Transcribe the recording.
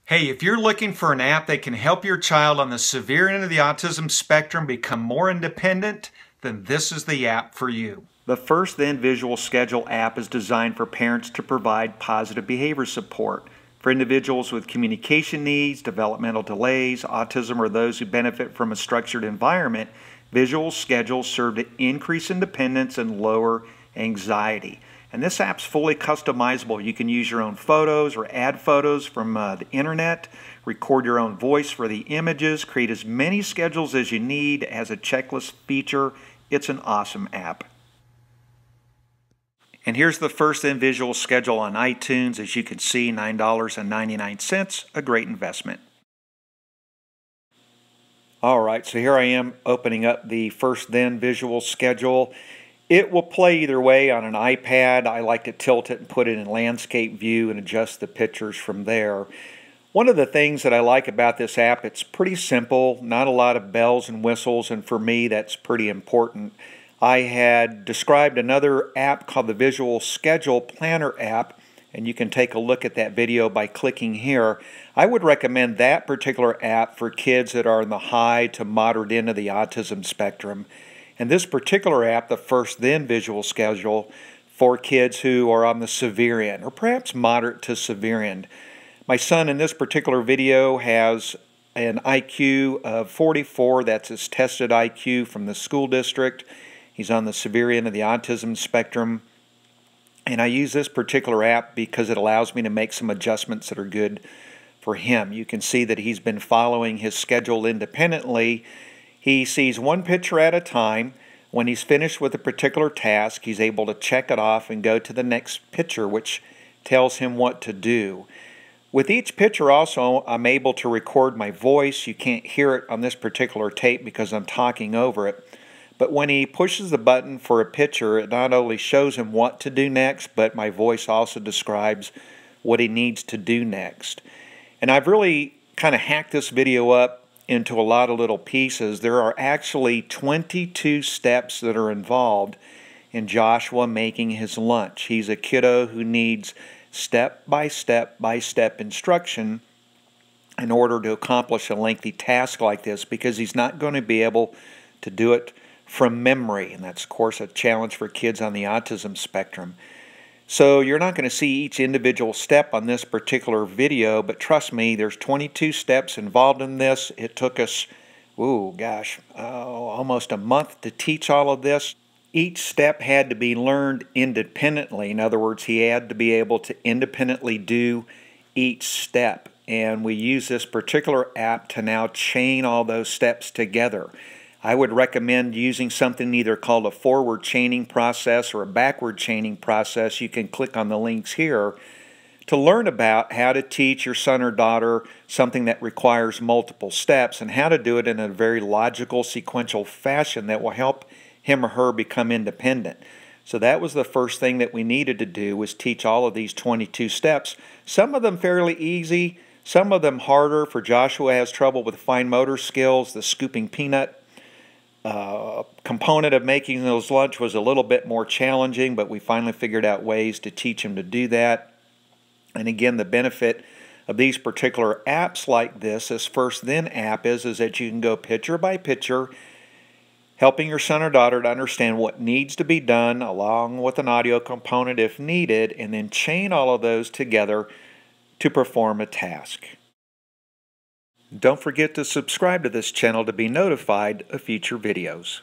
Hey, if you're looking for an app that can help your child on the severe end of the autism spectrum become more independent, then this is the app for you. The First Then Visual Schedule app is designed for parents to provide positive behavior support for individuals with communication needs, developmental delays, autism, or those who benefit from a structured environment. Visual schedules serve to increase independence and lower anxiety. And this app's fully customizable. You can use your own photos or add photos from the internet, record your own voice for the images, create as many schedules as you need as a checklist feature. It's an awesome app. And here's the First Then Visual Schedule on iTunes. As you can see, $9.99, a great investment. All right, so here I am opening up the First Then Visual Schedule. It will play either way on an iPad. I like to tilt it and put it in landscape view and adjust the pictures from there. One of the things that I like about this app, it's pretty simple, not a lot of bells and whistles, and for me that's pretty important. I had described another app called the Visual Schedule Planner app, and you can take a look at that video by clicking here. I would recommend that particular app for kids that are in the high to moderate end of the autism spectrum. And this particular app, the First Then Visual Schedule, for kids who are on the severe end, or perhaps moderate to severe end. My son in this particular video has an IQ of 44. That's his tested IQ from the school district. He's on the severe end of the autism spectrum. And I use this particular app because it allows me to make some adjustments that are good for him. You can see that he's been following his schedule independently. He sees one picture at a time. When he's finished with a particular task, he's able to check it off and go to the next picture, which tells him what to do. With each picture also, I'm able to record my voice. You can't hear it on this particular tape because I'm talking over it. But when he pushes the button for a picture, it not only shows him what to do next, but my voice also describes what he needs to do next. And I've really kind of hacked this video up into a lot of little pieces. There are actually 22 steps that are involved in Joshua making his lunch. He's a kiddo who needs step-by-step instruction in order to accomplish a lengthy task like this, because he's not going to be able to do it from memory, and that's of course a challenge for kids on the autism spectrum. So you're not going to see each individual step on this particular video, but trust me, there's 22 steps involved in this. It took us, almost a month to teach all of this. Each step had to be learned independently. In other words, he had to be able to independently do each step. And we use this particular app to now chain all those steps together. I would recommend using something either called a forward chaining process or a backward chaining process. You can click on the links here to learn about how to teach your son or daughter something that requires multiple steps and how to do it in a very logical, sequential fashion that will help him or her become independent. So that was the first thing that we needed to do, was teach all of these 22 steps. Some of them fairly easy, some of them harder. For Joshua, has trouble with fine motor skills. The scooping peanut component of making those lunch was a little bit more challenging, but we finally figured out ways to teach him to do that. And again, the benefit of these particular apps like this First Then app is that you can go picture by picture, helping your son or daughter to understand what needs to be done, along with an audio component if needed, and then chain all of those together to perform a task. Don't forget to subscribe to this channel to be notified of future videos.